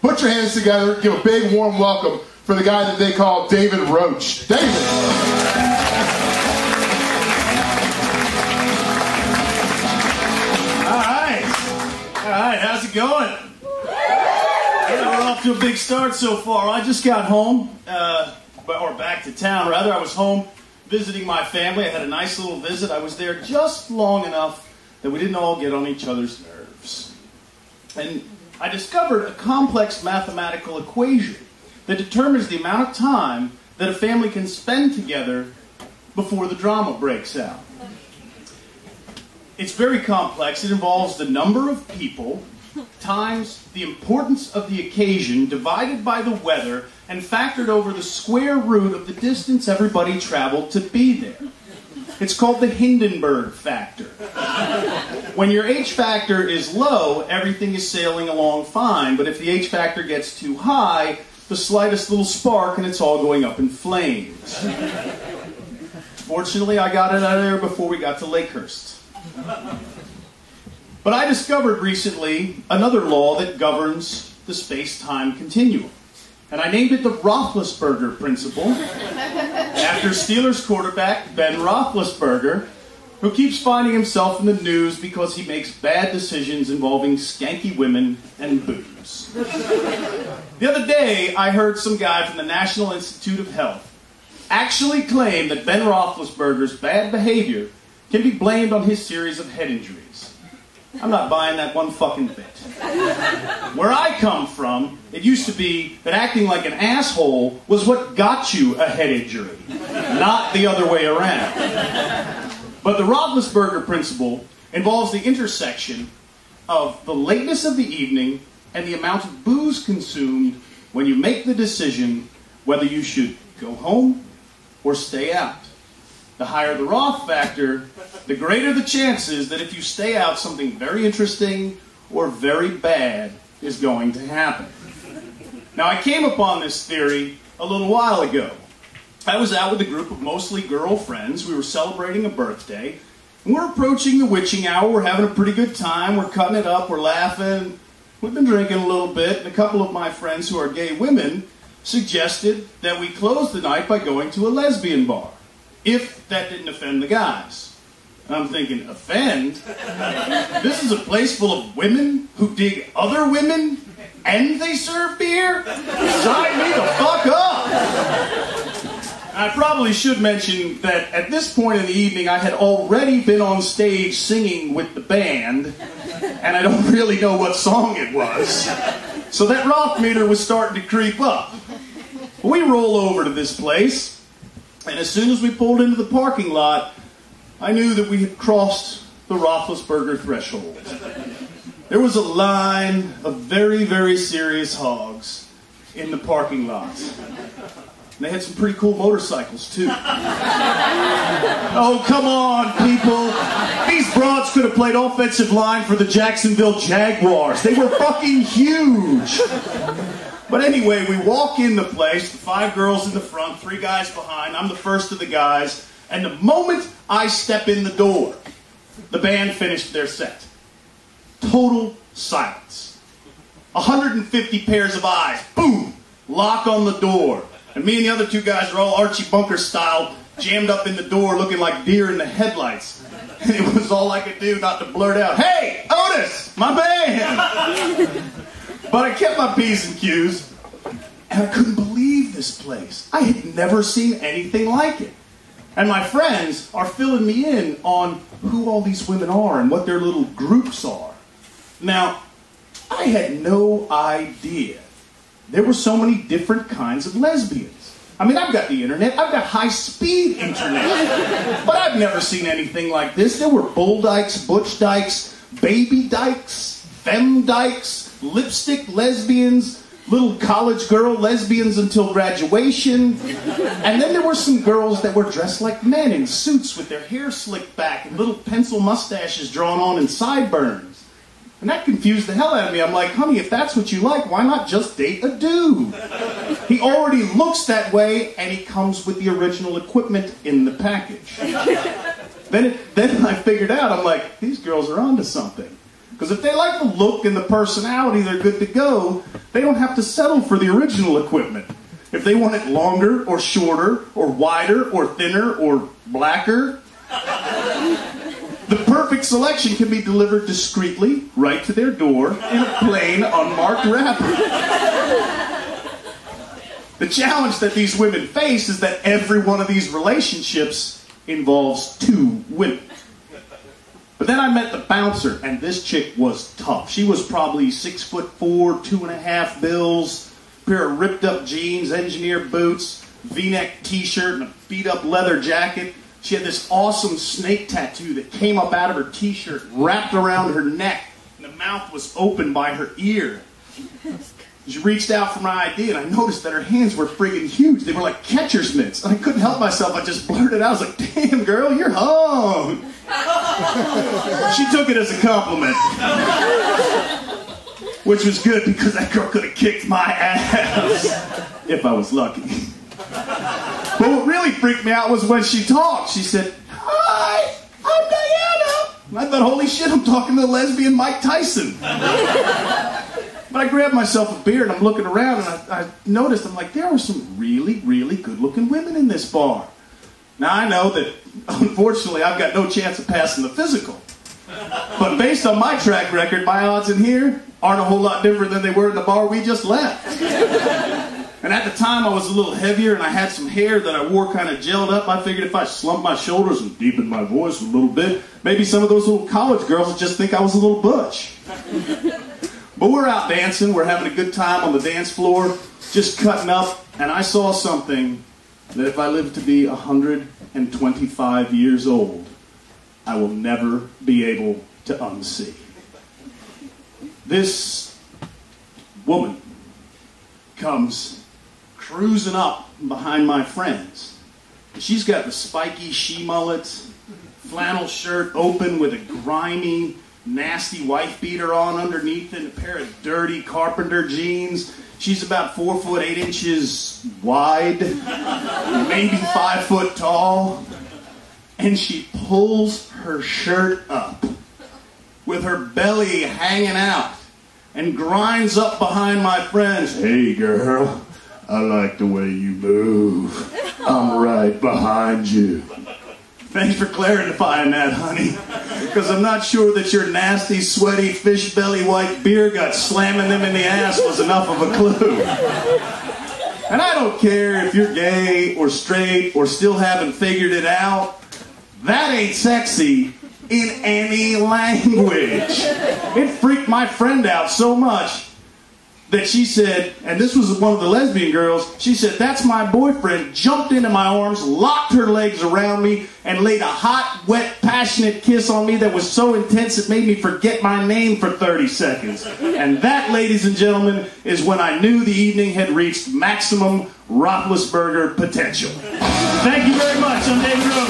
Put your hands together, give a big warm welcome for the guy that they call David Roach. David! Alright, how's it going? Yeah, we're off to a big start so far. I just got home, or back to town rather. I was home visiting my family. I had a nice little visit. I was there just long enough that we didn't all get on each other's nerves. And I discovered a complex mathematical equation that determines the amount of time that a family can spend together before the drama breaks out. It's very complex. It involves the number of people times the importance of the occasion divided by the weather and factored over the square root of the distance everybody traveled to be there. It's called the Hindenburg factor. When your H factor is low, everything is sailing along fine, but if the H factor gets too high, the slightest little spark and it's all going up in flames. Fortunately, I got it out of there before we got to Lakehurst. But I discovered recently another law that governs the space-time continuum. And I named it the Roethlisberger principle, after Steelers quarterback Ben Roethlisberger, who keeps finding himself in the news because he makes bad decisions involving skanky women and booze. The other day, I heard some guy from the National Institute of Health actually claim that Ben Roethlisberger's bad behavior can be blamed on his series of head injuries. I'm not buying that one fucking bit. Where I come from, it used to be that acting like an asshole was what got you a head injury, not the other way around. But the Roethlisberger principle involves the intersection of the lateness of the evening and the amount of booze consumed when you make the decision whether you should go home or stay out. The higher the Roth factor, the greater the chances that if you stay out, something very interesting or very bad is going to happen. Now, I came upon this theory a little while ago. I was out with a group of mostly girl friends. We were celebrating a birthday. And we're approaching the witching hour. We're having a pretty good time. We're cutting it up. We're laughing. We've been drinking a little bit. And a couple of my friends who are gay women suggested that we close the night by going to a lesbian bar, if that didn't offend the guys. And I'm thinking, offend? This is a place full of women who dig other women and they serve beer? Sign me the fuck up! I probably should mention that at this point in the evening I had already been on stage singing with the band, and I don't really know what song it was. So that Roth meter was starting to creep up. We roll over to this place, and as soon as we pulled into the parking lot, I knew that we had crossed the Roethlisberger threshold. There was a line of very, very serious hogs in the parking lot. And they had some pretty cool motorcycles, too. Oh, come on, people. These broads could have played offensive line for the Jacksonville Jaguars. They were fucking huge. But anyway, we walk in the place, the 5 girls in the front, 3 guys behind. I'm the first of the guys. And the moment I step in the door, the band finished their set. Total silence. 150 pairs of eyes. Boom! Lock on the door. And me and the other 2 guys are all Archie Bunker style, jammed up in the door looking like deer in the headlights. And it was all I could do not to blurt out, "Hey, Otis, my band!" But I kept my P's and Q's, and I couldn't believe this place. I had never seen anything like it. And my friends are filling me in on who all these women are and what their little groups are. Now, I had no idea there were so many different kinds of lesbians. I mean, I've got the internet, I've got high-speed internet, but I've never seen anything like this. There were bull dykes, butch dykes, baby dykes, femme dykes, lipstick lesbians, little college girl lesbians until graduation. And then there were some girls that were dressed like men in suits with their hair slicked back and little pencil mustaches drawn on and sideburns. And that confused the hell out of me. I'm like, honey, if that's what you like, why not just date a dude? He already looks that way, and he comes with the original equipment in the package. Then I figured out, I'm like, these girls are onto something. Because if they like the look and the personality, they're good to go. They don't have to settle for the original equipment. If they want it longer or shorter or wider or thinner or blacker, the perfect selection can be delivered discreetly right to their door in a plain, unmarked wrapper. The challenge that these women face is that every one of these relationships involves two women. But then I met the bouncer, and this chick was tough. She was probably 6'4", 2.5 bills, pair of ripped up jeans, engineer boots, V-neck t-shirt, and a beat up leather jacket. She had this awesome snake tattoo that came up out of her t-shirt, wrapped around her neck, and the mouth was open by her ear. She reached out for my ID, and I noticed that her hands were friggin' huge. They were like catcher's mitts. And I couldn't help myself. I just blurted out. I was like, damn, girl, you're hung. She took it as a compliment. Which was good, because that girl could have kicked my ass if I was lucky. But what really freaked me out was when she talked. She said, "Hi, I'm Diana." And I thought, holy shit, I'm talking to the lesbian Mike Tyson. But I grabbed myself a beer and I'm looking around, and I noticed, I'm like, there are some really, really good-looking women in this bar. Now I know that, unfortunately, I've got no chance of passing the physical. But based on my track record, my odds in here aren't a whole lot different than they were in the bar we just left. And at the time, I was a little heavier, and I had some hair that I wore kind of gelled up. I figured if I slumped my shoulders and deepened my voice a little bit, maybe some of those little college girls would just think I was a little butch. But we're out dancing, we're having a good time on the dance floor, just cutting up, and I saw something that if I live to be 125 years old, I will never be able to unsee. This woman comes cruising up behind my friends. She's got the spiky she-mullet, flannel shirt open with a grimy, nasty wife beater on underneath it, and a pair of dirty carpenter jeans. She's about 4 foot 8 inches wide, maybe 5 foot tall, and she pulls her shirt up with her belly hanging out and grinds up behind my friends. "Hey girl, I like the way you move. I'm right behind you." Thanks for clarifying that, honey. Because I'm not sure that your nasty, sweaty, fish belly white beer gut slamming them in the ass was enough of a clue. And I don't care if you're gay or straight or still haven't figured it out. That ain't sexy in any language. It freaked my friend out so much that she said, and this was one of the lesbian girls, she said, "That's my boyfriend," jumped into my arms, locked her legs around me, and laid a hot, wet, passionate kiss on me that was so intense it made me forget my name for 30 seconds. And that, ladies and gentlemen, is when I knew the evening had reached maximum Roethlisberger potential. Thank you very much. I'm David Roach.